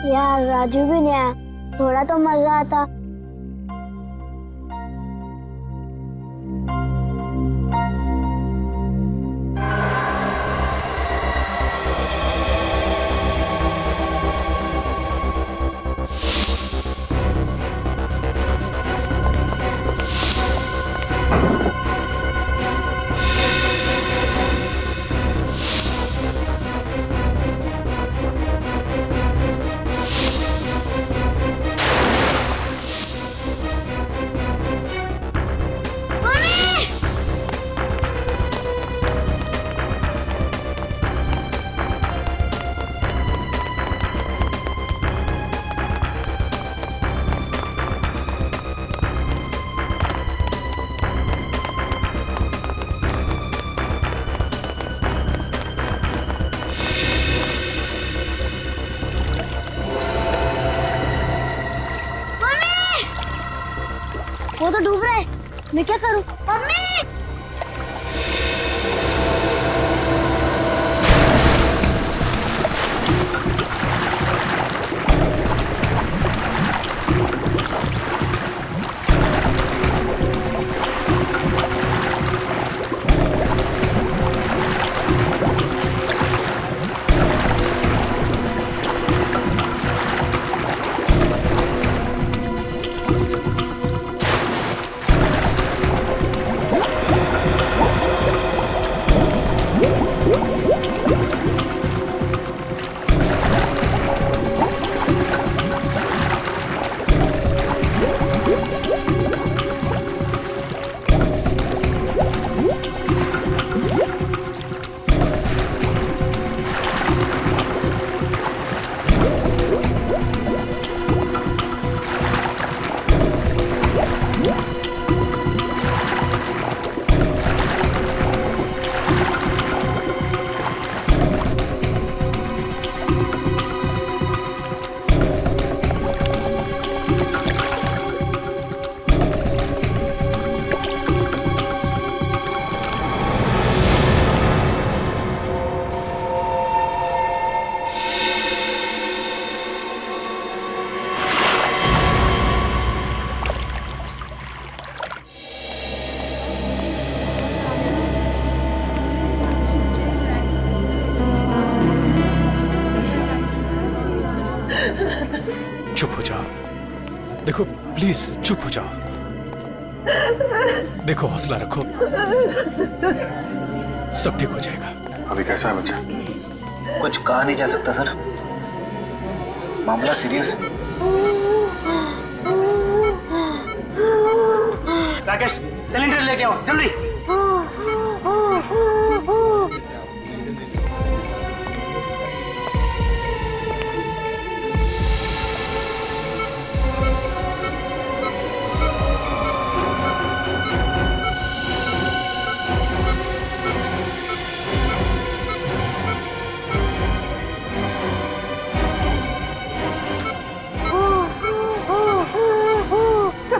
यार राजू भी नहीं आया, थोड़ा तो मजा आता। वो तो डूब रहा है, मैं क्या करूं? मम्मी! चुप हो जाओ, देखो प्लीज चुप हो जाओ, देखो हौसला रखो, सब ठीक हो जाएगा। अभी कैसा है बच्चा? कुछ कहा नहीं जा सकता सर, मामला सीरियस है। राकेश सिलेंडर लेके आओ जल्दी।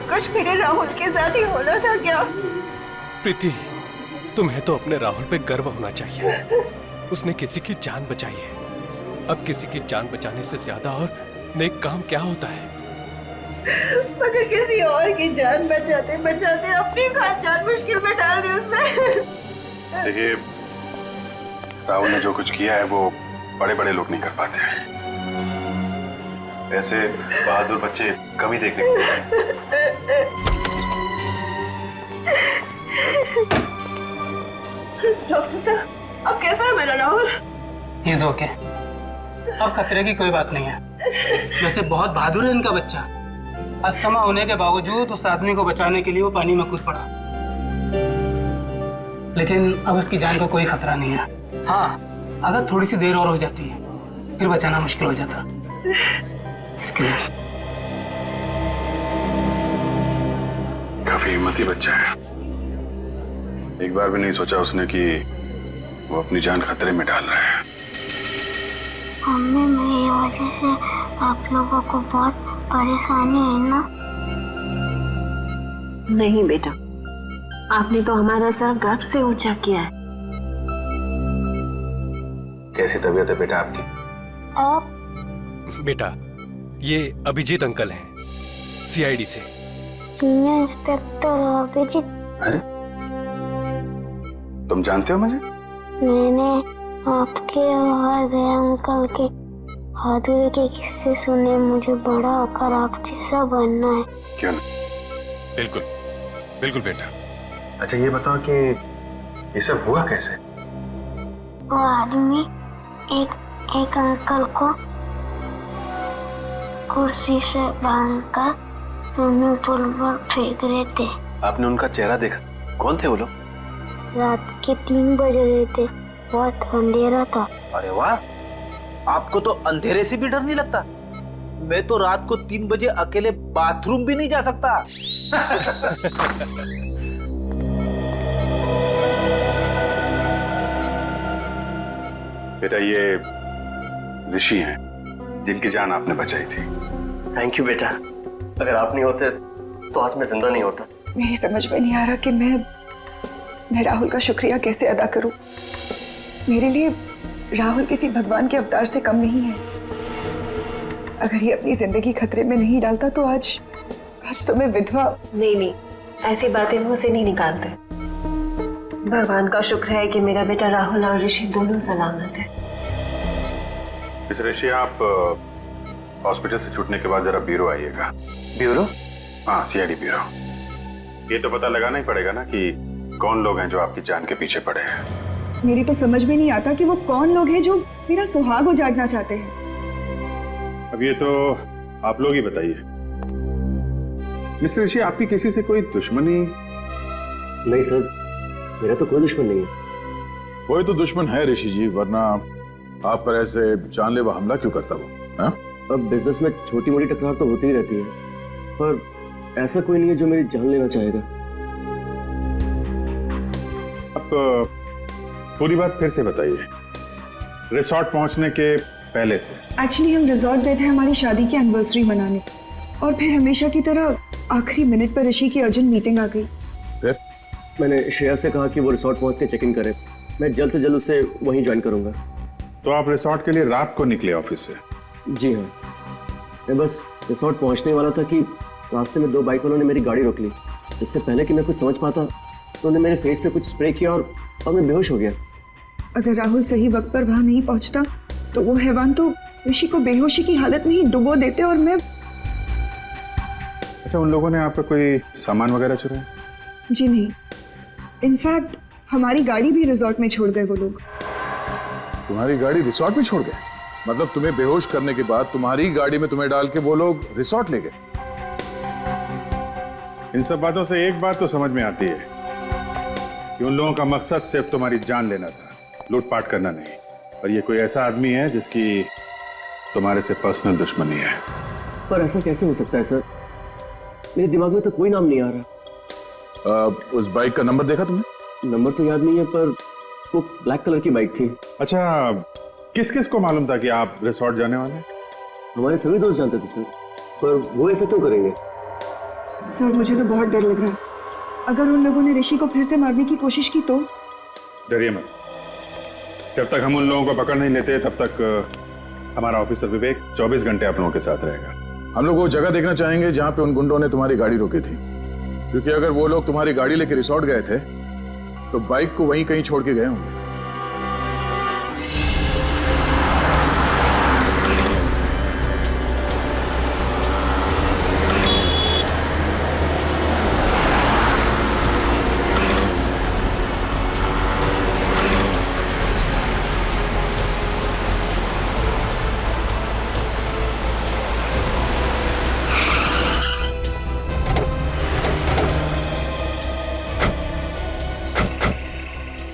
कुछ मेरे राहुल के साथ ही होना था क्या? प्रीति, तुम्हें तो अपने राहुल पे गर्व होना चाहिए, उसने किसी की जान बचाई है। अब किसी की जान बचाने से ज्यादा और नेक काम क्या होता है? मगर किसी और की जान बचाते बचाते अपनी खास जान मुश्किल में डाल दी उसने। देखिए, राहुल ने जो कुछ किया है वो बड़े बड़े लोग नहीं कर पाते हैं। ऐसे बहादुर बच्चे कभी देखने को मिलते हैं। डॉक्टर साहब, अब कैसा है मेरा राहुल? ही इज ओके, अब खतरे की कोई बात नहीं है। वैसे बहुत बहादुर है इनका बच्चा, अस्थमा होने के बावजूद उस आदमी को बचाने के लिए वो पानी में कूद पड़ा, लेकिन अब उसकी जान को कोई खतरा नहीं है। हाँ, अगर थोड़ी सी देर और हो जाती है फिर बचाना मुश्किल हो जाता। काफी हिम्मती बच्चा है, एक बार भी नहीं सोचा उसने कि वो अपनी जान खतरे में डाल रहा है। मम्मी, मेरी वजह से आप लोगों को बहुत परेशानी है ना? नहीं बेटा, आपने तो हमारा सर गर्व से ऊंचा किया है। कैसी तबीयत है बेटा आपकी? आप बेटा, ये अभिजीत अंकल हैं, सीआईडी से। सीनियर इंस्पेक्टर अभिजीत, अरे तुम जानते हो मुझे? मैंने आपके और दया अंकल के बहादुरी के किस्से सुने। मुझे बड़ा होकर आप जैसा बनना है। क्यों नहीं? बिल्कुल बिल्कुल बेटा। अच्छा ये बताओ कि ये सब हुआ कैसे? वो आदमी एक अंकल को कुर्सी से बांधकर स्विमिंग पूल पर फेंक रहे थे। आपने उनका चेहरा देखा? कौन थे वो लोग? रात के 3 बज रहे थे, बहुत अंधेरा था। अरे वाह, आपको तो अंधेरे से भी डर नहीं लगता? मैं तो रात को 3 बजे अकेले बाथरूम भी नहीं जा सकता। बेटा ये ऋषि हैं जिनकी जान आपने बचाई थी। थैंक यू बेटा, अगर आप नहीं होते तो आज मैं जिंदा नहीं होता। मेरी समझ में नहीं आ रहा कि मैं राहुल का शुक्रिया कैसे अदा करूं। मेरे लिए राहुल किसी भगवान के अवतार से कम नहीं है। अगर ये अपनी जिंदगी खतरे में नहीं डालता तो आज तो मैं विधवा। नहीं, ऐसी बातें मुंह से नहीं निकालते। भगवान का शुक्र है कि मेरा बेटा राहुल और ऋषि दोनों सलामत है। मिस ऋषि, आप हॉस्पिटल से छूटने के बाद जरा ब्यूरो आइएगा। ब्यूरो? हाँ, सीआईडी ब्यूरो। ये तो पता लगाना ही पड़ेगा ना कि कौन लोग हैं जो आपकी जान के पीछे पड़े हैं। मेरी तो समझ में नहीं आता कि वो कौन लोग हैं जो मेरा सुहाग उजाड़ना चाहते हैं। अब ये तो आप लोग ही बताइए। मिस्टर ऋषि, आपकी किसी से कोई दुश्मनी? नहीं सर, मेरा तो कोई दुश्मन नहीं है। कोई तो दुश्मन है ऋषि जी, वरना आप पर ऐसे जानलेवा हमला क्यों करता वो? हाँ? अब बिजनेस में छोटी मोटी टकरार तो होती ही रहती है, पर ऐसा कोई नहीं है जो मेरी जान लेना चाहेगा। आप पूरी बात फिर से बताइए, रिसोर्ट पहुंचने के पहले से। एक्चुअली हम रिजॉर्ट गए थे हमारी शादी की एनिवर्सरी मनाने, और फिर हमेशा की तरह आखिरी मिनट पर ऋषि की अर्जेंट मीटिंग आ गई। फिर मैंने श्रेया से कहा कि वो रिसोर्ट पहुंच के चेक इन करे। मैं जल्द से जल्द उसे वहीं ज्वाइन करूंगा। तो आप रिसोर्ट के लिए रात को निकले ऑफिस से? जी हाँ, मैं बस रिसोर्ट पहुंचने वाला था कि रास्ते में 2 बाइक वालों ने मेरी गाड़ी रोक ली। इससे पहले कि मैं कुछ समझ पाता तो उन्होंने मेरे फेस पे कुछ स्प्रे किया और मैं बेहोश हो गया। अगर राहुल सही वक्त पर वहां नहीं पहुंचता तो वो हैवान तो ऋषि को बेहोशी की हालत में ही डुबो देते और मैं। अच्छा, उन लोगों ने आपका कोई सामान वगैरह चुराया? जी नहीं, इनफैक्ट हमारी गाड़ी भी रिजॉर्ट में छोड़ गए वो लोग। तुम्हारी गाड़ी रिसोर्ट में छोड़ गए? मतलब तुम्हें बेहोश करने के बाद तुम्हारी गाड़ी में तुम्हें डाल के वो लोग रिसोर्ट ले गए? इन सब बातों से एक बात तो समझ में आती है कि उन लोगों का मकसद सिर्फ तुम्हारी जान लेना था, लूटपाट करना नहीं। और ये कोई ऐसा आदमी है जिसकी तुम्हारे से पर्सनल दुश्मनी है। पर ऐसा कैसे हो सकता है सर? मेरे दिमाग में तो कोई नाम नहीं आ रहा। उस बाइक का नंबर देखा तुमने? नंबर तो याद नहीं है, पर वो ब्लैक कलर की बाइक थी। अच्छा, किस किस को मालूम था कि आप रिसोर्ट जाने वाले? हमारे सभी दोस्त जानते थे सर, पर वो ऐसा क्यों करेंगे? सर मुझे तो बहुत डर लग रहा है। अगर उन लोगों ने ऋषि को फिर से मारने की कोशिश की तो? डरिए मत, जब तक हम उन लोगों को पकड़ नहीं लेते तब तक हमारा ऑफिसर विवेक 24 घंटे आप लोगों के साथ रहेगा। हम लोग वो जगह देखना चाहेंगे जहाँ पे उन गुंडों ने तुम्हारी गाड़ी रोकी थी, क्योंकि अगर वो लोग तुम्हारी गाड़ी लेके रिसोर्ट गए थे तो बाइक को वहीं कहीं छोड़ के गए होंगे।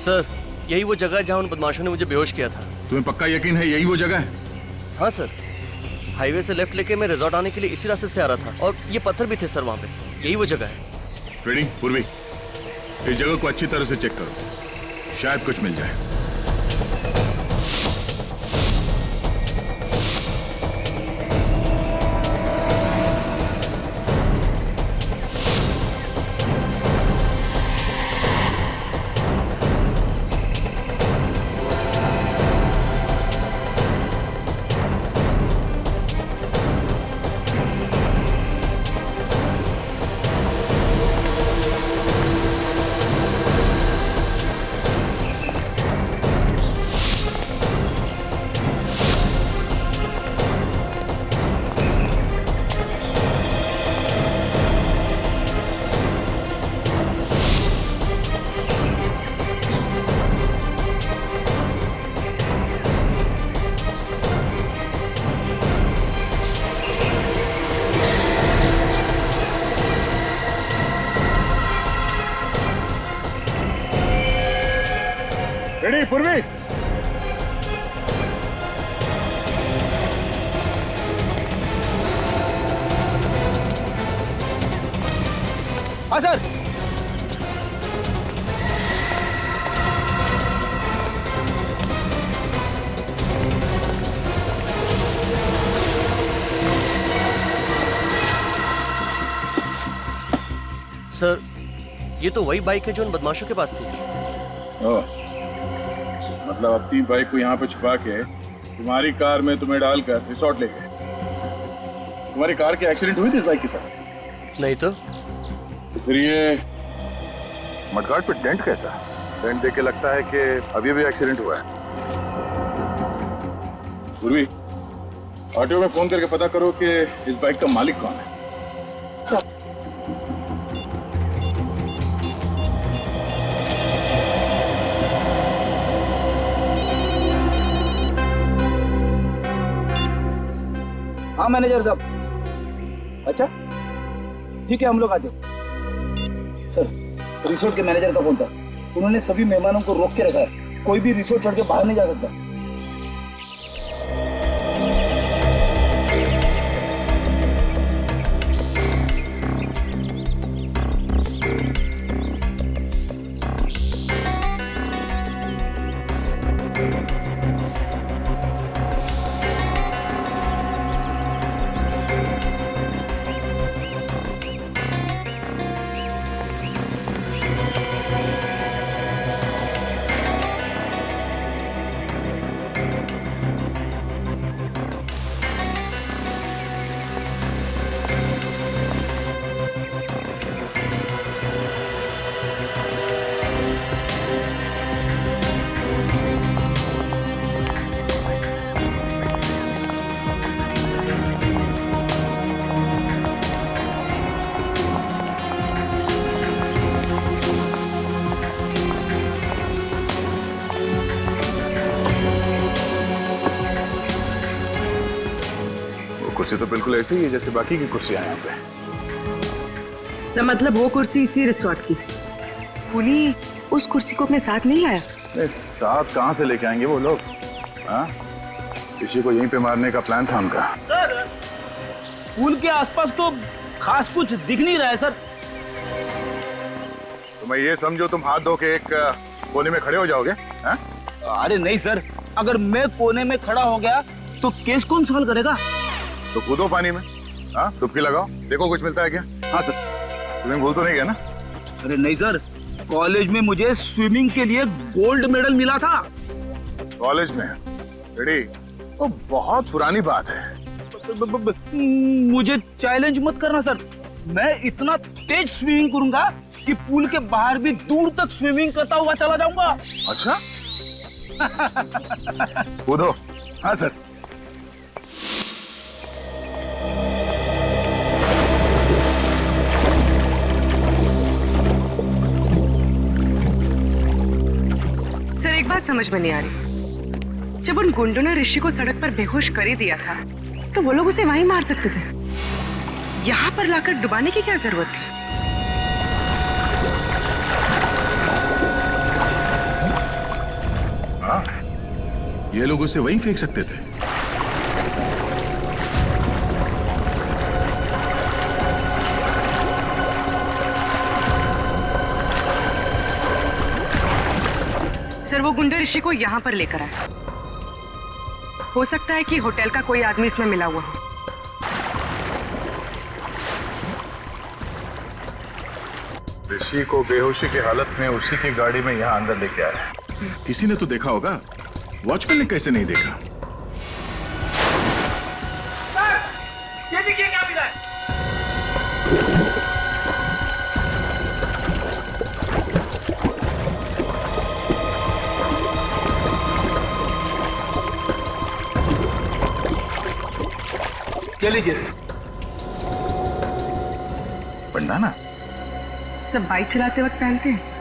सर, यही वो जगह है जहाँ उन बदमाशों ने मुझे बेहोश किया था। तुम्हें पक्का यकीन है यही वो जगह है? हाँ सर, हाईवे से लेफ्ट लेके मैं रिजॉर्ट आने के लिए इसी रास्ते से आ रहा था, और ये पत्थर भी थे सर वहाँ पे। यही वो जगह है। फ्रेडी, पूर्वी, इस जगह को अच्छी तरह से चेक करो, शायद कुछ मिल जाए। पूर्वी, हाँ सर। सर, ये तो वही बाइक है जो उन बदमाशों के पास थी। मतलब अपनी बाइक को यहाँ पे छुपा के तुम्हारी कार में तुम्हें डालकर रिसोर्ट ले गए। तुम्हारी कार की एक्सीडेंट हुई थी इस बाइक के साथ? नहीं तो फिर ये मडगार्ड पे डेंट कैसा? डेंट देख के लगता है कि अभी भी एक्सीडेंट हुआ है। पूर्वी, ऑटो में फोन करके पता करो कि इस बाइक का मालिक कौन है। हाँ मैनेजर साहब। अच्छा ठीक है, हम लोग आते। सर, रिसोर्ट के मैनेजर का फोन था। उन्होंने सभी मेहमानों को रोक के रखा है, कोई भी रिसोर्ट छोड़ के बाहर नहीं जा सकता। कुर्सी तो बिल्कुल ऐसी ही है जैसे बाकी की कुर्सियां यहाँ पे। सर मतलब वो कुर्सी इसी रिसोर्ट की। पुली उस कुर्सी को अपने साथ नहीं लाया? नहीं, साथ कहाँ से लेके आएंगे वो लोग? हाँ, किसी को यहीं पे मारने का प्लान था उनका। सर, पुल के आसपास तो खास कुछ दिख नहीं रहा है सर। तो मैं ये समझो तुम हाथ धो के एक कोने में खड़े हो जाओगे? हाँ? अरे नहीं सर, अगर मैं कोने में खड़ा हो गया तो केस कौन सॉल्व करेगा? तो कूदो पानी में, हाँ, डुबकी लगाओ, देखो कुछ मिलता है क्या। हाँ सर। स्विमिंग पूल तो नहीं है ना? अरे नहीं सर, कॉलेज में मुझे स्विमिंग के लिए गोल्ड मेडल मिला था। कॉलेज में? रेडी? वो बहुत पुरानी बात है। मुझे चैलेंज मत करना सर, मैं इतना तेज स्विमिंग करूंगा कि पूल के बाहर भी दूर तक स्विमिंग करता हुआ चला जाऊंगा। अच्छा? कूदो। हाँ सर। सर एक बात समझ में नहीं आ रही, जब उन गुंडों ने ऋषि को सड़क पर बेहोश कर ही दिया था तो वो लोग उसे वहीं मार सकते थे। यहाँ पर लाकर डुबाने की क्या जरूरत थी? हाँ, ये लोग उसे वहीं फेंक सकते थे। सर वो गुंडे ऋषि को यहाँ पर लेकर आए। हो सकता है कि होटल का कोई आदमी इसमें मिला हुआ हो। ऋषि को बेहोशी की हालत में उसी की गाड़ी में यहाँ अंदर लेके आया। किसी ने तो देखा होगा, वॉचमैन ने कैसे नहीं देखा? ये देखिए क्या मिला है। चलिए सर। पंडाना सब बाइक चलाते वक्त पहनते हैं सर।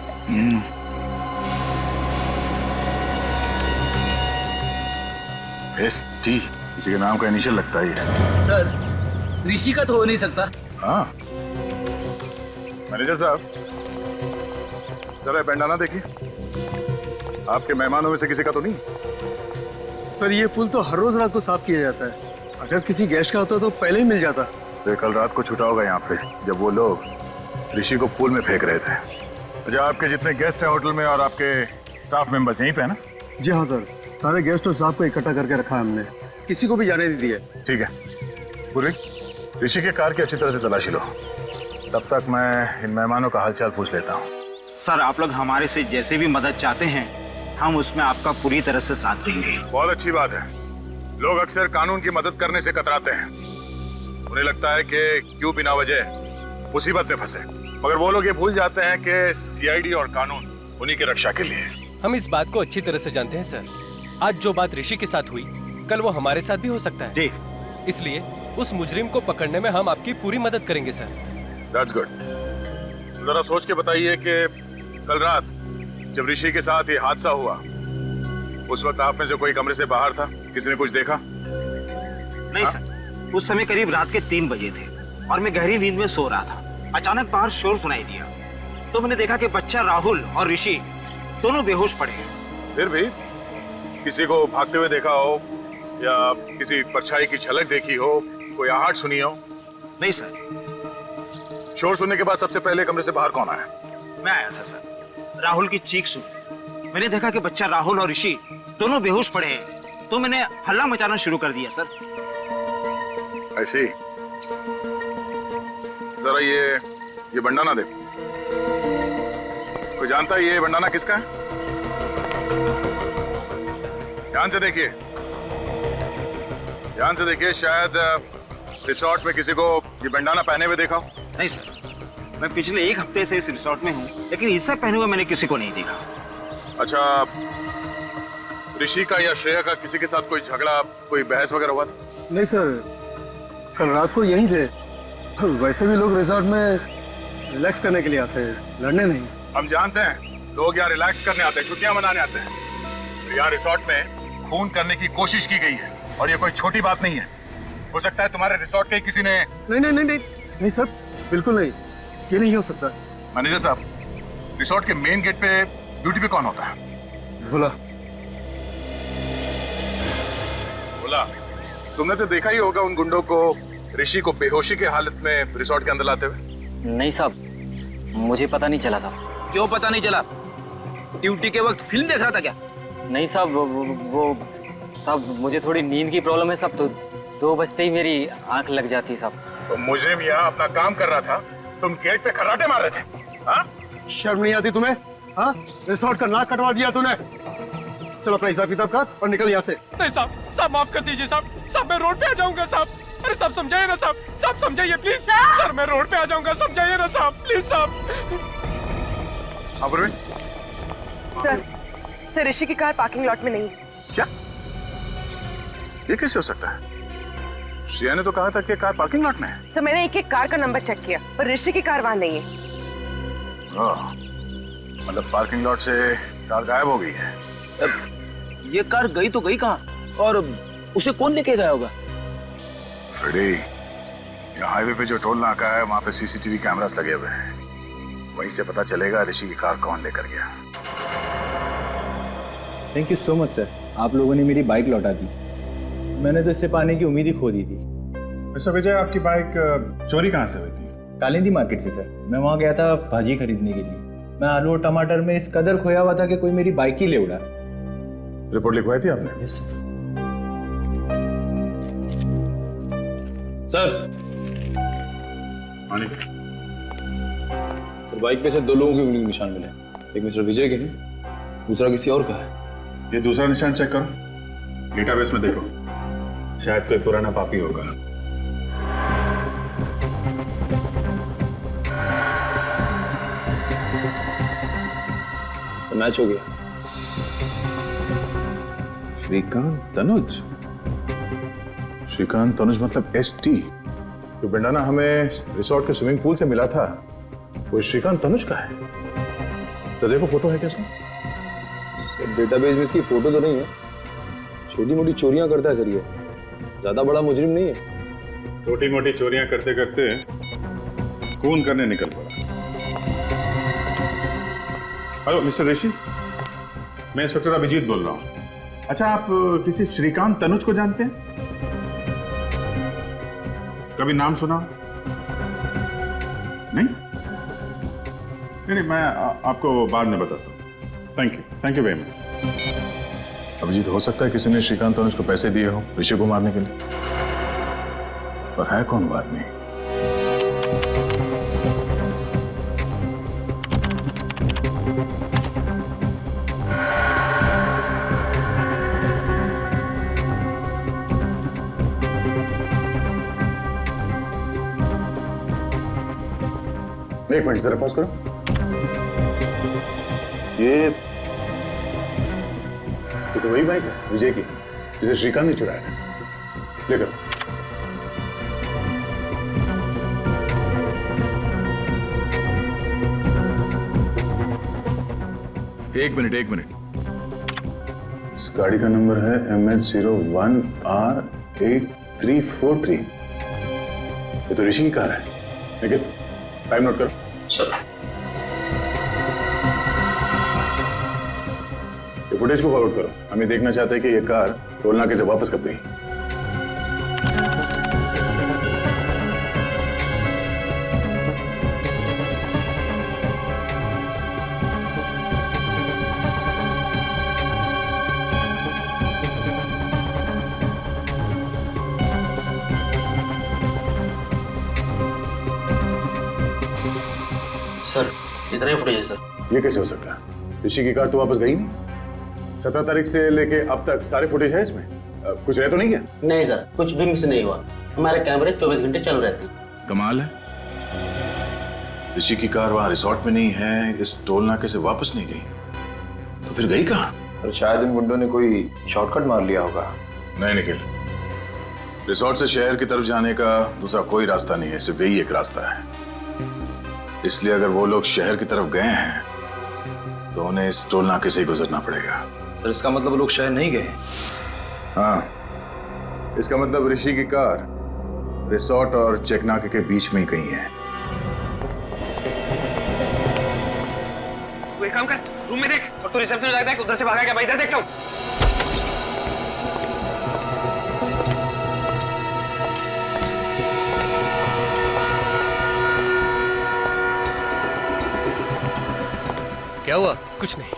एसटी किसी के नाम का इनिशियल लगता ही है। सर ऋषि का तो हो नहीं सकता। हाँ, मैनेजर साहब जरा बैंडाना देखिए। आपके मेहमानों में से किसी का तो नहीं? सर ये पुल तो हर रोज रात को साफ किया जाता है। अगर किसी गेस्ट का होता तो पहले ही मिल जाता। तो कल रात को छुटा होगा यहाँ पे जब वो लोग ऋषि को पुल में फेंक रहे थे। अच्छा, आपके जितने गेस्ट हैं होटल में और आपके स्टाफ मेंबर्स यहीं पे है ना? जी हाँ सर, सारे गेस्ट और स्टाफ को इकट्ठा करके रखा है हमने, किसी को भी जाने नहीं दिया। ठीक है पूर्वी, ऋषि के कार की अच्छी तरह से तलाशी लो। तब तक मैं इन मेहमानों का हालचाल पूछ लेता हूँ। सर आप लोग हमारे से जैसे भी मदद चाहते हैं हम उसमें आपका पूरी तरह से साथ देंगे। बहुत अच्छी बात है। लोग अक्सर कानून की मदद करने से कतराते हैं। उन्हें लगता है कि क्यों बिना वजह मुसीबत में फंसे, मगर वो लोग ये भूल जाते हैं कि सीआईडी और कानून उन्हीं की रक्षा के लिए। हम इस बात को अच्छी तरह से जानते हैं सर। आज जो बात ऋषि के साथ हुई कल वो हमारे साथ भी हो सकता है जी। इसलिए उस मुजरिम को पकड़ने में हम आपकी पूरी मदद करेंगे सर। That's good. जरा सोच के बताइए कि कल रात जब ऋषि के साथ ये हादसा हुआ उस वक्त आप में से कोई कमरे से बाहर था? किसी ने कुछ देखा? नहीं सर, उस समय करीब रात के 3 बजे थे और मैं गहरी नींद में सो रहा था। अचानक बाहर शोर सुनाई दिया तो मैंने देखा कि बच्चा राहुल और ऋषि दोनों बेहोश पड़े हैं। फिर भी किसी को भागते हुए देखा हो या किसी परछाई की झलक देखी हो, कोई आहट सुनी हो? नहीं सर। शोर सुनने के बाद सबसे पहले कमरे से बाहर कौन आया? मैं आया था सर। राहुल की चीख सुनी, मैंने देखा कि बच्चा राहुल और ऋषि दोनों बेहोश पड़े हैं तो मैंने हल्ला मचाना शुरू कर दिया सर। ऐसी जरा ये बंडाना देखो। कोई जानता है ये बंडाना किसका है? ध्यान से देखिए, ध्यान से देखिए। शायद रिसोर्ट में किसी को ये बंडाना पहने हुए देखा हो। नहीं सर, मैं पिछले 1 हफ्ते से इस रिसोर्ट में हूँ लेकिन इससे पहने हुए मैंने किसी को नहीं देखा। अच्छा, ऋषि का या श्रेया का किसी के साथ कोई झगड़ा, कोई बहस वगैरह हुआ था? नहीं सर, कल रात को यहीं थे। वैसे भी लोग रिसोर्ट में रिलैक्स करने के लिए आते हैं, लड़ने नहीं। हम जानते हैं लोग यहाँ रिलैक्स करने आते हैं, छुट्टियां मनाने आते हैं। तो यहाँ रिसोर्ट में खून करने की कोशिश की गई है और ये कोई छोटी बात नहीं है। हो सकता है तुम्हारे रिसोर्ट के किसी ने। नहीं सर, बिल्कुल नहीं, ये नहीं हो सकता। मैनेजर साहब, रिसोर्ट के मेन गेट पे ड्यूटी पे कौन होता है? भोला। भोला, तुमने तो देखा ही होगा उन गुंडों को ऋषि को बेहोशी के हालत में रिसोर्ट के अंदर लाते हुए। नहीं साहब, मुझे पता नहीं चला साहब। क्यों पता नहीं चला? ड्यूटी के वक्त फिल्म देख रहा था क्या? नहीं साहब, वो साहब मुझे थोड़ी नींद की प्रॉब्लम है साहब, तो 2 बजते ही मेरी आंख लग जाती है साहब। तो मुजरिम यहाँ अपना काम कर रहा था, तुम गेट पे खर्राटे मार रहे थे। हाँ? शर्म नहीं आती तुम्हें? हाँ, रिसोर्ट का नाक कटवा दिया तूने। चलो अपना हिसाब किताब कर और निकल यहाँ से। नहीं साहब माफ कर दीजिए साहब मैं रोड पे आ जाऊंगा साहब। अरे साहब समझाइए ना साहब समझाइए प्लीज। सर मैं रोड पे आ जाऊंगा, समझाइए ना साहब प्लीज साहब। सर ऋषि की कार पार्किंग लॉट में नहीं है। क्या? ये कैसे हो सकता है? श्रेया ने तो कहा था कि कार पार्किंग लॉट में है। सर मैंने एक कार का नंबर चेक किया पर ऋषि की कार वहाँ नहीं है। मतलब पार्किंग लॉट से कार गायब हो गई है। ये कार गई तो गई कहाँ और उसे कौन लेके गया होगा? फ्रेडी, यहाँ हाईवे पे जो टोल नाका है वहाँ पे सीसीटीवी कैमरास लगे हुए हैं, वहीं से पता चलेगा ऋषि की कार कौन लेकर गया। Thank you so much sir, आप लोगों ने मेरी बाइक लौटा दी। मैंने तो इससे पाने की उम्मीद ही खो दी थी। मिस्टर विजय, आपकी बाइक चोरी कहाँ से हुई थी? कालिंदी मार्केट से सर। मैं वहाँ गया था भाजी खरीदने के लिए। मैं आलू और टमाटर में इस कदर खोया हुआ था कि कोई मेरी बाइक ही ले उड़ा। रिपोर्ट लिखवाई थी आपने? Yes sir. सर तो बाइक पे से 2 लोगों के उंगली के निशान मिले। एक मिस्टर विजय के हैं, दूसरा किसी और का है। ये दूसरा निशान चेक करो, डेटाबेस में देखो, शायद कोई पुराना पापी होगा। तो मैच हो गया। श्रीकांत तनुज? श्रीकांत तनुज मतलब ST? जो बंडाना हमें रिसोर्ट के स्विमिंग पूल से मिला था वो श्रीकांत तनुज का है। तो देखो फोटो है क्या इसमें? डेटाबेस में इसकी फोटो तो नहीं है। छोटी मोटी चोरियां करता है सर, ये ज्यादा बड़ा मुजरिम नहीं है। छोटी मोटी चोरियां करते करते खून करने निकल पड़ा। हेलो मिस्टर ऋषि, मैं इंस्पेक्टर अभिजीत बोल रहा हूँ। अच्छा, आप किसी श्रीकांत तनुज को जानते हैं? कभी नाम सुना? नहीं, मैं आपको बाद में बताता हूँ। Thank you very much. Abhijit, हो सकता है किसी ने श्रीकांत तनुज को पैसे दिए हो ऋषि को मारने के लिए, पर है कौन वो आदमी? एक मिनट जरा पॉज करो। ये तो वही बाइक है विजय की जिसे श्रीकांत ने चुराया था। लेकर एक मिनट। इस गाड़ी का नंबर है MH01R8343। ये तो ऋषि की कार है। लेकिन टाइम नोट करो। सर, ये फुटेज को फॉरवर्ड करो। हम ये देखना चाहते हैं कि ये कार टोल नाके से वापस कब गई। सर इतना ही फुटेज है सर। ये कैसे हो सकता है? ऋषि की कार तो वापस गई नहीं। 17 तारीख से लेके अब तक सारे फुटेज है इसमें। कुछ रह तो नहीं गया? नहीं सर, कुछ भी मिस नहीं हुआ। हमारे कैमरे 24 घंटे चालू रहते हैं। कमाल है, ऋषि की कार वहां रिसोर्ट में नहीं है, इस टोल नाके से वापस नहीं गई, तो फिर गई कहाँ? और शायद इन गुंडों ने कोई शॉर्टकट मार लिया होगा। नहीं निखिल, रिसोर्ट से शहर की तरफ जाने का दूसरा कोई रास्ता नहीं है, सिर्फ यही एक रास्ता है। इसलिए अगर वो लोग शहर की तरफ गए हैं तो उन्हें इस टोल नाके से ही गुजरना पड़ेगा। सर इसका मतलब लोग शहर नहीं गए? हाँ, इसका मतलब ऋषि की कार रिसोर्ट और चेक नाके के बीच में ही कहीं है। तू एक काम कर, रूम में देख और तू रिसेप्शन में जाके देख, उधर से भागा क्या? मैं इधर देखता हूँ। क्या हुआ? कुछ नहीं।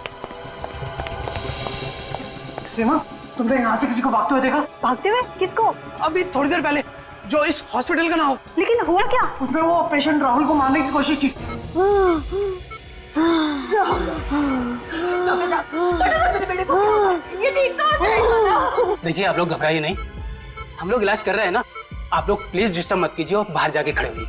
सीमा, तुमने यहाँ से किसी को भागते हुए देखा? भागते हुए? किसको? अभी थोड़ी देर पहले, जो इस हॉस्पिटल का ना हो। लेकिन हुआ क्या? उसने वो पेशेंट राहुल को मारने की कोशिश की। ये ठीक तो हो जाएगा ना? देखिए, आप लोग घबराइए नहीं, हम लोग इलाज कर रहे हैं ना। आप लोग प्लीज डिस्टर्ब मत कीजिए और बाहर जाके खड़े होइए।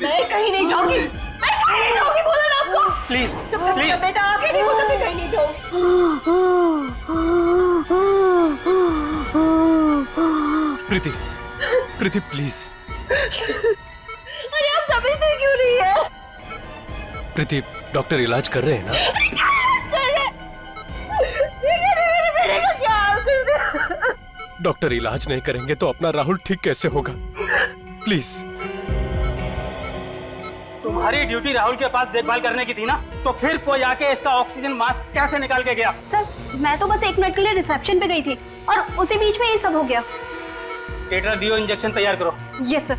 मैं कहीं नहीं जाऊंगी, मैं कहीं नहीं जाऊंगी, बोला ना आपको। प्लीज प्लीज बेटा, आगे नहीं बोला, मैं कहीं नहीं जाऊंगी। प्रीति प्लीज। अरे आप समझते क्यों नहीं है? प्रीति, डॉक्टर इलाज कर रहे हैं ना? डॉक्टर इलाज नहीं करेंगे तो अपना राहुल ठीक कैसे होगा? प्लीज। तुम्हारी ड्यूटी राहुल के पास देखभाल करने की थी ना, तो फिर कोई आके इसका ऑक्सीजन मास्क कैसे निकाल के गया? सर, मैं तो बस 1 मिनट के लिए रिसेप्शन पे गई थी और उसी बीच में ये सब हो गया। टेट्राडियो इंजेक्शन तैयार करो। Yes sir.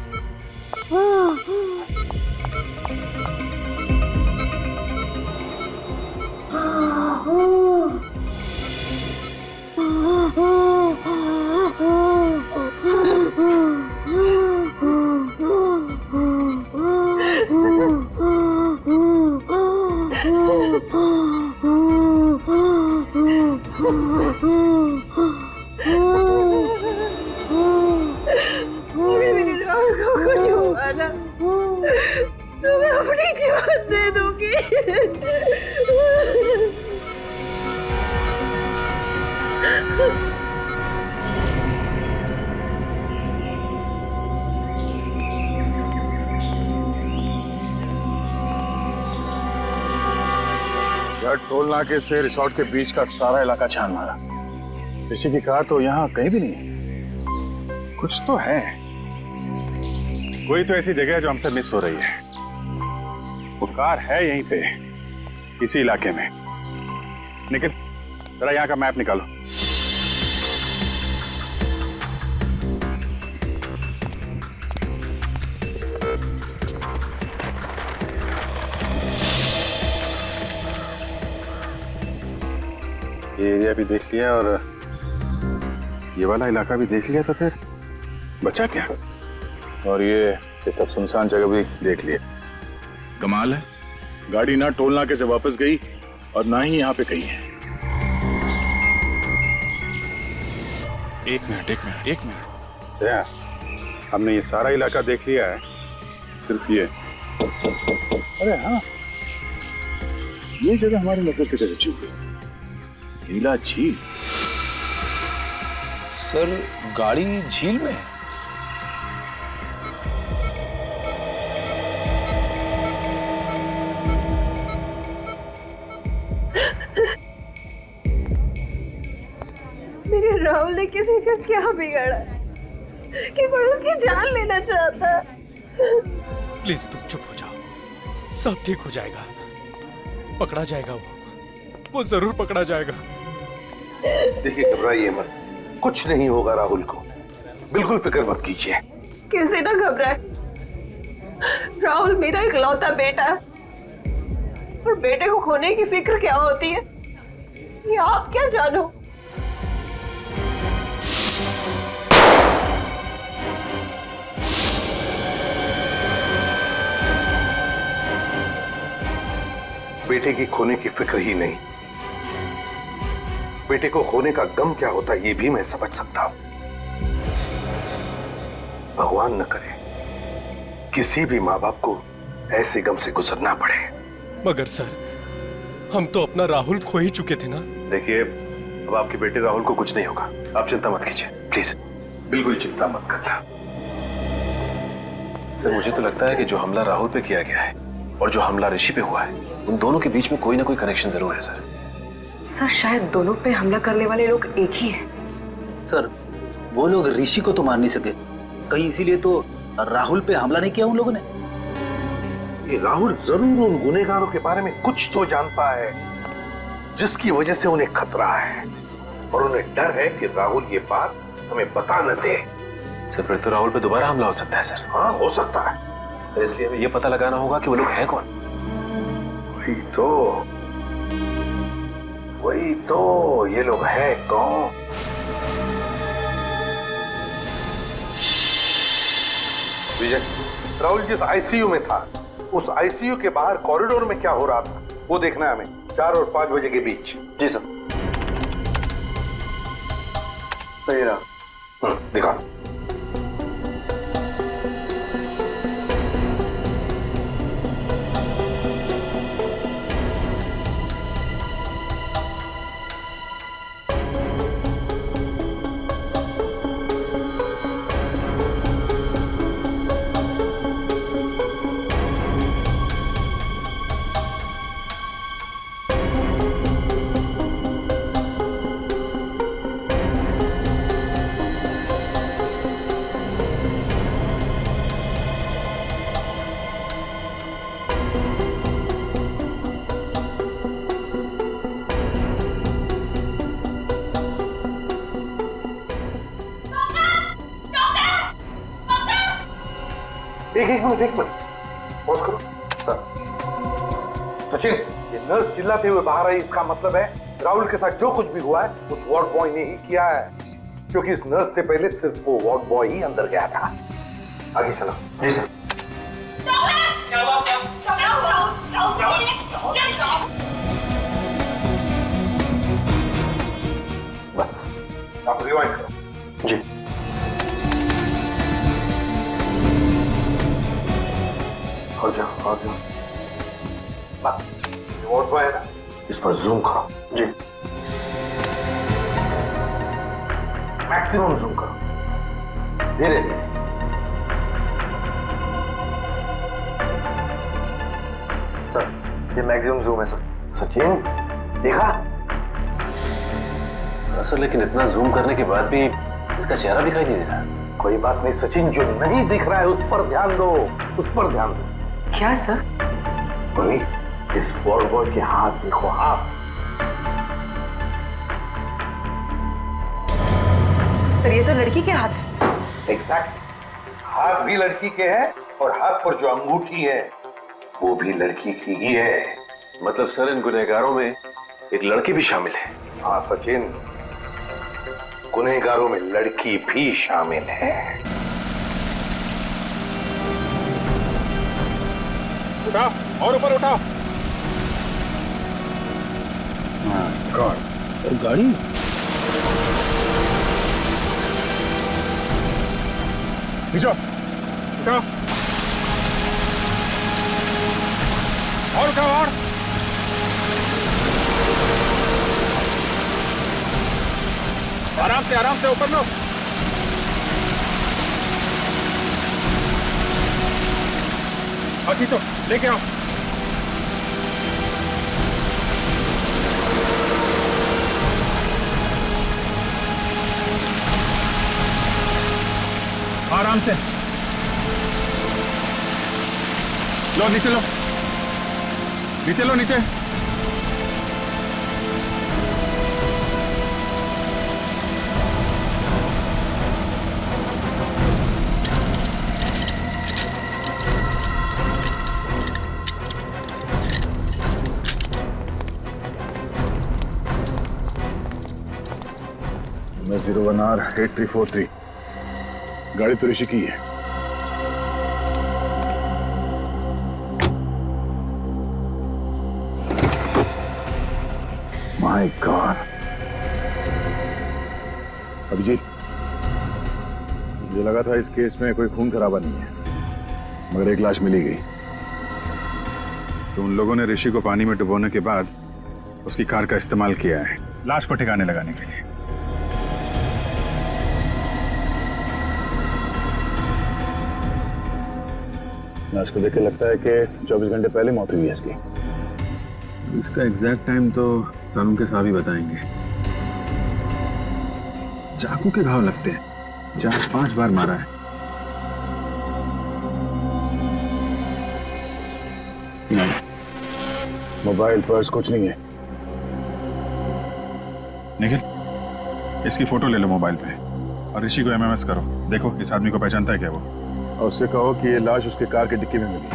मैं अपनी जीवन दे दूंगी। यार, टोल नाके से रिसोर्ट के बीच का सारा इलाका छान मारा। ऋषि की कार तो यहाँ कहीं भी नहीं है। कुछ तो है, कोई तो ऐसी जगह है जो हमसे मिस हो रही है। वो कार है यहीं पे, इसी इलाके में। निखिल, जरा यहाँ का मैप निकालो। ये एरिया भी देख लिया और ये वाला इलाका भी देख लिया, तो फिर बचा क्या? और ये सब सुनसान जगह भी देख लिया। कमाल है, गाड़ी ना टोल नाके से वापस गई और ना ही यहाँ पे कहीं है। एक मिनट। जया, हमने ये सारा इलाका देख लिया है, सिर्फ ये। अरे हाँ, ये जगह हमारी नजर से कैसे चूक गई? नीला झील। सर, गाड़ी झील में है? मेरे राहुल ने किसी का क्या बिगाड़ा कि कोई उसकी जान लेना चाहता? प्लीज तुम चुप हो जाओ, सब ठीक हो जाएगा। पकड़ा जाएगा, वो जरूर पकड़ा जाएगा। देखिए, घबराइए मत, कुछ नहीं होगा राहुल को, बिल्कुल फिक्र मत कीजिए। कैसे ना घबराए, राहुल मेरा इकलौता बेटा है और बेटे को खोने की फिक्र क्या होती है ये आप क्या जानो। बेटे की खोने की फिक्र ही नहीं, बेटे को खोने का गम क्या होता है ये भी मैं समझ सकता हूं। भगवान न करे किसी भी माँ बाप को ऐसे गम से गुजरना पड़े। मगर सर, हम तो अपना राहुल खो ही चुके थे ना। देखिए, अब आपके बेटे राहुल को कुछ नहीं होगा, आप चिंता मत कीजिए प्लीज, बिल्कुल चिंता मत करना। सर, मुझे तो लगता है कि जो हमला राहुल पे किया गया है और जो हमला ऋषि पे हुआ है, उन दोनों के बीच में कोई ना कोई कनेक्शन जरूर है सर। सर, शायद दोनों पे हमला करने वाले लोग एक ही हैं। सर, वो लोग ऋषि को तो मार नहीं सके, कहीं इसीलिए तो राहुल पे हमला नहीं किया उन लोगों ने। ये राहुल जरूर उन गुनहगारों के बारे में कुछ तो जानता है जिसकी वजह से उन्हें खतरा है, और उन्हें डर है कि राहुल ये बात हमें बता न दे। सर, फिर तो राहुल पे दोबारा हमला हो सकता है सर। हाँ, हो सकता है, तो इसलिए हमें ये पता लगाना होगा कि वो लोग हैं कौन। वही तो ये लोग हैं कौन? विजय, राहुल जिस आईसीयू में था, उस आईसीयू के बाहर कॉरिडोर में क्या हो रहा था वो देखना है हमें, 4 और 5 बजे के बीच। जी सर। सही रहा, दिखा। एक मिनट पॉज करो। सचिन, ये नर्स चिल्लाते हुए बाहर आई, इसका मतलब है राहुल के साथ जो कुछ भी हुआ है उस वार्ड बॉय ने ही किया है, क्योंकि इस नर्स से पहले सिर्फ वो वार्ड बॉय ही अंदर गया था। आगे चलो। जी सर। बस आप रिवाइंड करो। जी। और जाओ। वार्ड बॉय है ना, इस पर जूम करो। जी। मैक्सिमम जूम करो, धीरे धीरे। सर, ये मैक्सिमम जूम है सर। सचिन, देखा? सर, लेकिन इतना जूम करने के बाद भी इसका चेहरा दिखाई नहीं दे रहा। कोई बात नहीं सचिन, जो नहीं दिख रहा है उस पर ध्यान दो, उस पर ध्यान दो। क्या सर? वही इस वॉल्वो के हाथ देखो आप। सर ये तो लड़की के हाथ है। एग्जैक्ट, हाथ भी लड़की के हैं और हाथ पर जो अंगूठी है वो भी लड़की की ही है। मतलब सर इन गुनहगारों में एक लड़की भी शामिल है? हाँ सचिन, गुनहगारों में लड़की भी शामिल है। उठाओ और ऊपर उठाओ। गॉड, गाड़ी नीचे उठाओ और उठाओ और। आराम से ऊपर लो। अभी तो लेके आओ। आराम से लो, नीचे लो, नीचे लो, नीचे। मैं 01R8343, गाड़ी तो ऋषि की है। My God. अभिजीत, मुझे लगा था इस केस में कोई खून खराबा नहीं है, मगर एक लाश मिली गई। तो उन लोगों ने ऋषि को पानी में डुबोने के बाद उसकी कार का इस्तेमाल किया है लाश को ठिकाने लगाने के लिए। लाश को देख के लगता है कि 24 घंटे पहले मौत हुई है इसकी। इसका एग्जैक्ट टाइम तो कानून के साहब ही बताएंगे। चाकू के घाव लगते हैं, 4-5 बार मारा है। नहीं, मोबाइल पर्स कुछ नहीं है। निखिल, इसकी फोटो ले लो मोबाइल पे और ऋषि को एमएमएस करो। देखो इस आदमी को पहचानता है क्या वो, और उससे कहो कि ये लाश उसके कार के डिक्की में मिली।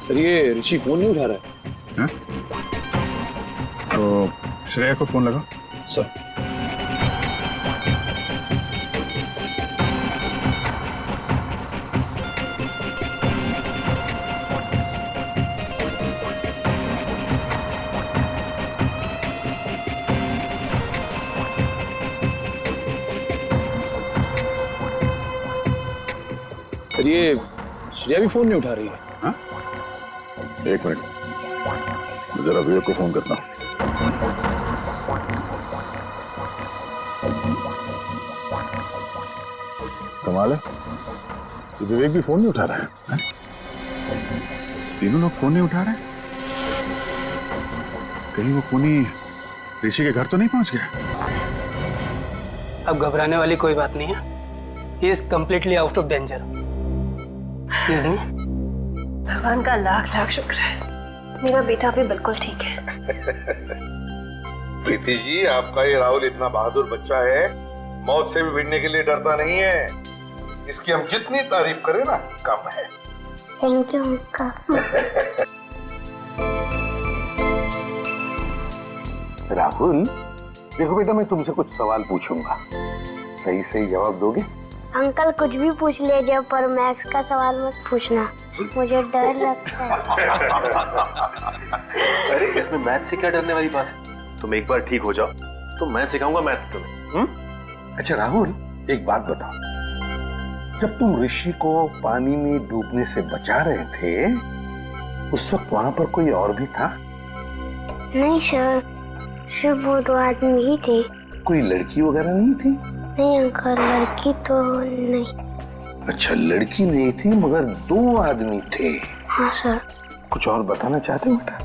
सर ये ऋषि फोन नहीं उठा रहा है। तो श्रेया को फोन लगा। सर सर ये श्रेया भी फोन नहीं उठा रही है। हाँ? एक मिनट, जरा विवेक को फोन करता हूँ। कमाल है, ये विवेक भी फोन नहीं उठा रहा है। तीनों लोग फोन नहीं उठा रहे। कहीं वो खूनी ऋषि के घर तो नहीं पहुंच गया? अब घबराने वाली कोई बात नहीं है। He is completely out of danger. Excuse me? भगवान का लाख लाख शुक्र है, मेरा बेटा भी बिल्कुल ठीक है। प्रीति जी, आपका ये राहुल इतना बहादुर बच्चा है, मौत से भी भिड़ने के लिए डरता नहीं है। इसकी हम जितनी तारीफ करें ना कम है। Thank you uncle. राहुल, देखो बेटा, मैं तुमसे कुछ सवाल पूछूंगा, सही सही जवाब दोगे? अंकल कुछ भी पूछ लीजिए, पर मैथ्स का सवाल मत पूछना, मुझे डर लगता है। अरे इसमें मैथ से क्या डरने वाली बात है? तुम एक बार ठीक हो जाओ तो मैं सिखाऊंगा मैथ्स तुम्हें। अच्छा राहुल, एक बात बताओ, जब तुम ऋषि को पानी में डूबने से बचा रहे थे, उस वक्त वहां पर कोई और भी था? नहीं सर, सिर्फ वो 2 आदमी ही थे। कोई लड़की वगैरह नहीं थी? नहीं अंकल, लड़की तो नहीं। अच्छा, लड़की नहीं थी मगर 2 आदमी थे। हाँ सर। कुछ और बताना चाहते हो बेटा?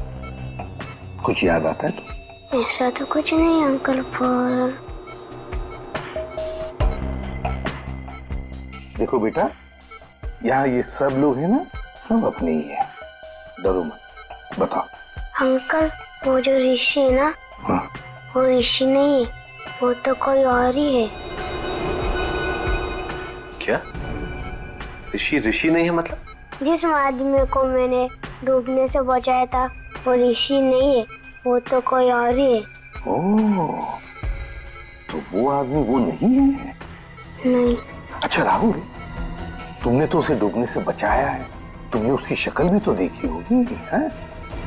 कुछ याद आता है तो? ऐसा तो कुछ नहीं अंकल, पर देखो बेटा, यहाँ ये सब लोग हैं ना, सब अपने ही है, डरो मत। बताओ अंकल, वो जो ऋषि है ना, हाँ। वो ऋषि नहीं है, वो तो कोई और ही है। क्या? ऋषि ऋषि नहीं है मतलब? जिस आदमी को मैंने डूबने से बचाया था वो ऋषि नहीं है, वो तो कोई और ही है। ओह, तो वो आदमी वो नहीं है? नहीं। अच्छा राहुल, तुमने तो उसे डूबने से बचाया है, तुमने उसकी शक्ल भी तो देखी होगी, हैं?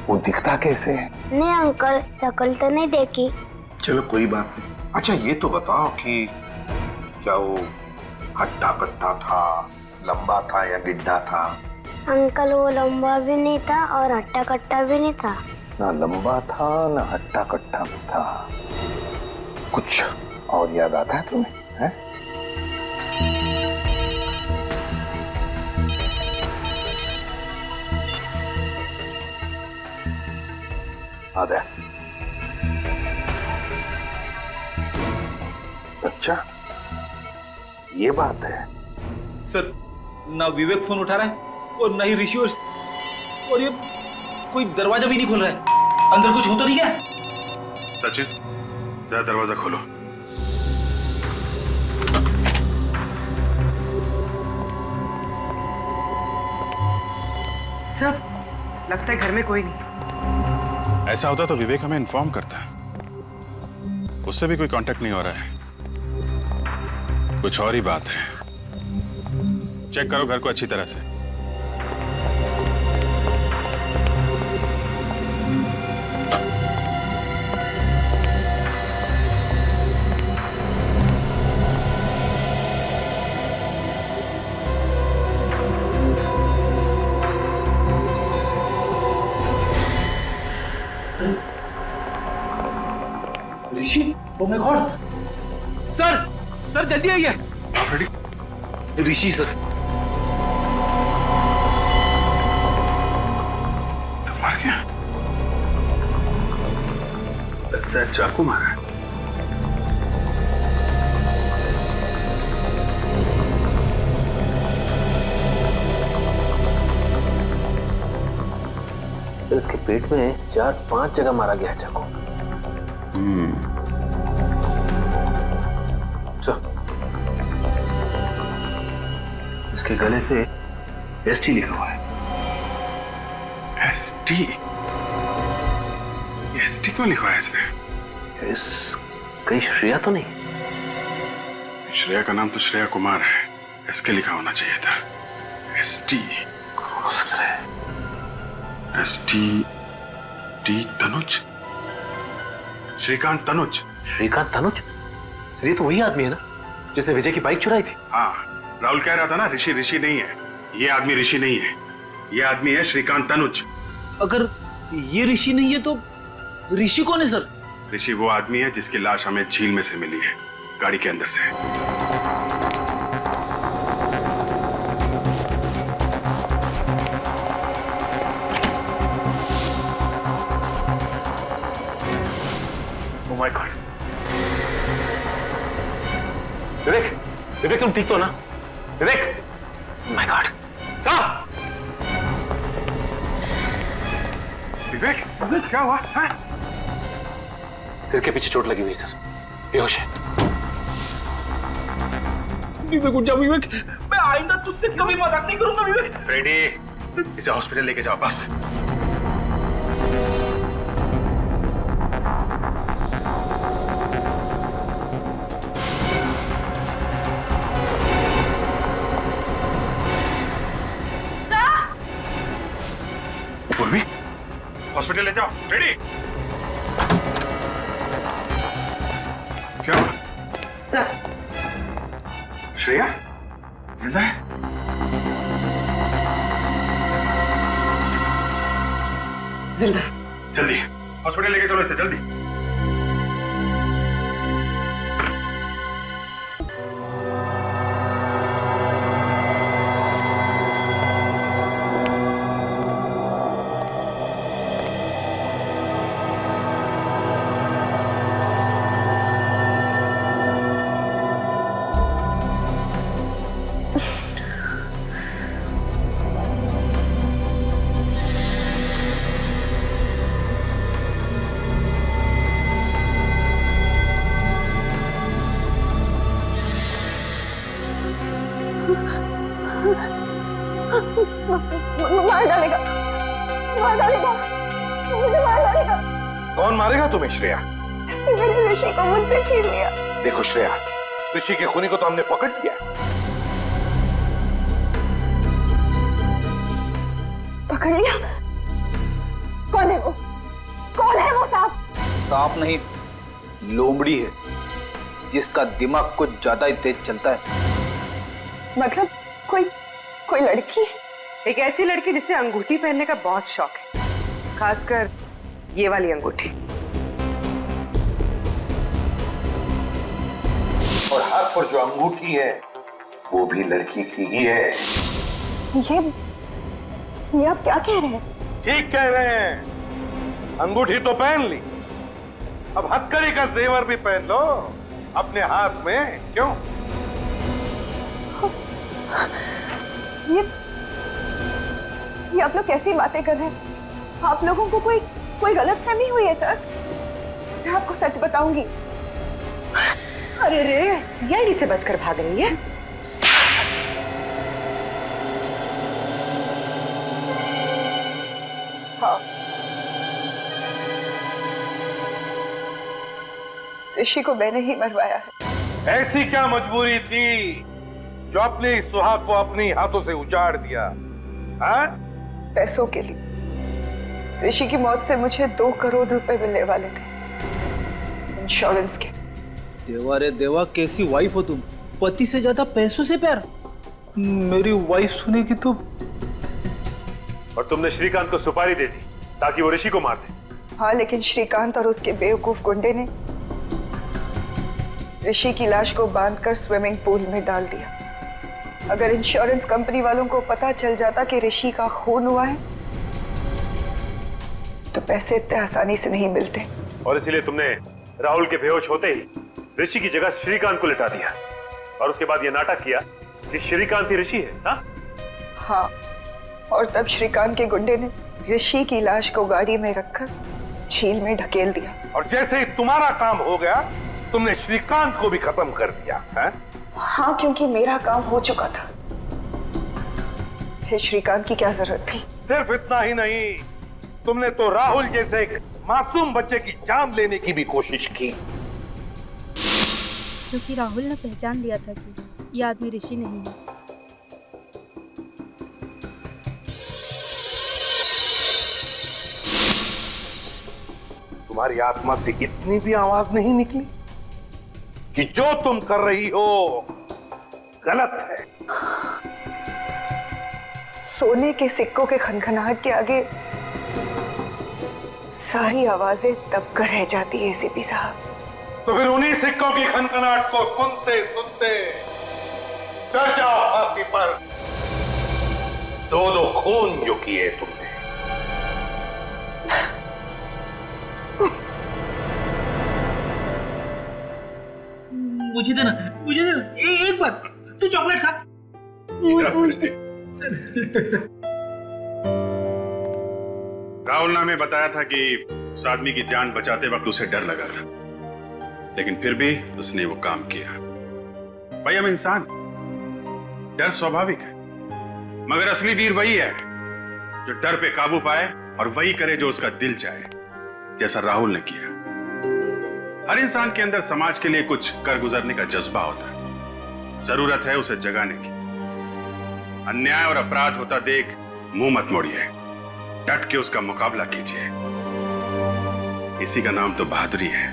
वो दिखता कैसे है? नहीं अंकल, शक्ल तो नहीं देखी। चलो कोई बात नहीं। अच्छा ये तो बताओ कि क्या वो हट्टा कट्टा था, लंबा था या गिड्ढा था? अंकल, वो लंबा भी नहीं था और हट्टा कट्टा भी नहीं था। ना लंबा था ना हट्टा कट्टा भी था। कुछ और याद आता है तुम्हें? हैं? आधा। अच्छा ये बात है। सर, ना विवेक फोन उठा रहा है और ना ही ऋषि, और ये कोई दरवाजा भी नहीं खोल रहा है। अंदर कुछ हो तो नहीं क्या? सचिन, जरा दरवाजा खोलो। सब लगता है घर में कोई नहीं। ऐसा होता तो विवेक हमें इन्फॉर्म करता। उससे भी कोई कांटेक्ट नहीं हो रहा है। कुछ और ही बात है। चेक करो घर को अच्छी तरह से। Rishi, oh my god! Sir, sir जल्दी आइए। ऋषि सर। तो मर गया। लगता है चाकू मारा है। इसके पेट में 4-5 जगह मारा गया है चाकू। इसके गले पे एसटी लिखा हुआ है। एसटी? एसटी क्यों लिखा है इसने? कहीं श्रेया तो नहीं? श्रेया का नाम तो श्रेया कुमार है। एसके लिखा होना चाहिए था। ST. ST T Tanuj. Shrikant Tanuj. Shrikant Tanuj? Sir ये तो वही आदमी है ना जिसने विजय की बाइक चुराई थी। हाँ, राहुल कह रहा था ना, ऋषि ऋषि नहीं है। ये आदमी ऋषि नहीं है, ये आदमी है श्रीकांत तनुज। अगर ये ऋषि नहीं है तो ऋषि कौन है सर? ऋषि वो आदमी है जिसकी लाश हमें झील में से मिली है, गाड़ी के अंदर से। ओह माय गॉड! विवेक, विवेक तुम ठीक तो ना? विवेक! My god! साहब! विवेक, विवेक क्या हुआ? हाँ? सिर के पीछे चोट लगी हुई सर, बेहोश है। विवेक उठ जा विवेक, मैं आइंदा तुझसे कभी मजाक नहीं करूंगा विवेक। फ्रेडी, इसे हॉस्पिटल लेके जाओ बस। पूर्वी, हॉस्पिटल ले जाओ। फ्रेडी, क्या हुआ? सर, श्रेया जिंदा है? जिंदा। जल्दी हॉस्पिटल लेके चलो इसे, जल्दी। कौन मारेगा तुम्हें श्रेया? इसने मेरे ऋषि को मुझसे छीन लिया। देखो श्रेया, ऋषि के खूनी को तो हमने पकड़ लिया। पकड़ लिया? कौन है वो? कौन है वो सांप? सांप नहीं, लोमड़ी है, जिसका दिमाग कुछ ज्यादा ही तेज चलता है। मतलब कोई लड़की है? एक ऐसी लड़की जिसे अंगूठी पहनने का बहुत शौक है, खासकर ये वाली अंगूठी। और हाथ पर जो अंगूठी है वो भी लड़की की ही है। ये आप क्या कह रहे हैं? ठीक कह रहे हैं। अंगूठी तो पहन ली, अब हथकड़ी का जेवर भी पहन लो अपने हाथ में। क्यों? ये आप लोग कैसी बातें कर रहे हैं? आप लोगों को कोई गलतफहमी हुई है सर? मैं आपको सच बताऊंगी। अरे रे, सीआईडी से बचकर भाग रही है। हाँ, ऋषि को मैंने ही मरवाया है। ऐसी क्या मजबूरी थी जो अपने इस सुहाग को अपनी हाथों से उजाड़ दिया? हाँ? पैसों के लिए। ऋषि की मौत से मुझे 2 करोड़ रुपए मिलने वाले थे, इंश्योरेंस के। देवा रे देवा, कैसी वाइफ हो तुम? पति से ज्यादा पैसों से प्यार। मेरी वाइफ सुनेगी तो। और तुमने श्रीकांत को सुपारी दे दी ताकि वो ऋषि को मार दे। हाँ, लेकिन श्रीकांत और उसके बेवकूफ गुंडे ने ऋषि की लाश को बांधकर स्विमिंग पूल में डाल दिया। अगर इंश्योरेंस कंपनी वालों को पता चल जाता कि ऋषि का खून हुआ है तो पैसे इतने आसानी से नहीं मिलते। और इसीलिए तुमने राहुल के बेहोश होते ही ऋषि की जगह श्रीकांत को लिटा दिया और उसके बाद ये नाटक किया कि श्रीकांत ही ऋषि है। हाँ? हाँ, और तब श्रीकांत के गुंडे ने ऋषि की लाश को गाड़ी में रखकर झील में ढकेल दिया। और जैसे ही तुम्हारा काम हो गया तुमने श्रीकांत को भी खत्म कर दिया है? हाँ, क्योंकि मेरा काम हो चुका था। फिर श्रीकांत की क्या जरूरत थी? सिर्फ इतना ही नहीं, तुमने तो राहुल जैसे एक मासूम बच्चे की जान लेने की भी कोशिश की। क्योंकि राहुल ने पहचान लिया था कि ये आदमी ऋषि नहीं है। तुम्हारी आत्मा से इतनी भी आवाज नहीं निकली कि जो तुम कर रही हो गलत है? सोने के सिक्कों के खनखनाहट के आगे सारी आवाजें दबकर रह जाती है एसीपी साहब। तो फिर उन्हीं सिक्कों की खनखनाहट को सुनते सुनते चढ़ जाओ फांसी पर। 2 खून जो किए तुमने। मुझे देना, एक बार तू चॉकलेट खा। राहुल ने हमें बताया था कि उस आदमी की जान बचाते वक्त उसे डर लगा था, लेकिन फिर भी उसने वो काम किया। भाई, हम इंसान, डर स्वाभाविक है, मगर असली वीर वही है जो डर पे काबू पाए और वही करे जो उसका दिल चाहे, जैसा राहुल ने किया। हर इंसान के अंदर समाज के लिए कुछ कर गुजरने का जज्बा होता है, जरूरत है उसे जगाने की। अन्याय और अपराध होता देख मुंह मत मोड़िए, डट के उसका मुकाबला कीजिए। इसी का नाम तो बहादुरी है।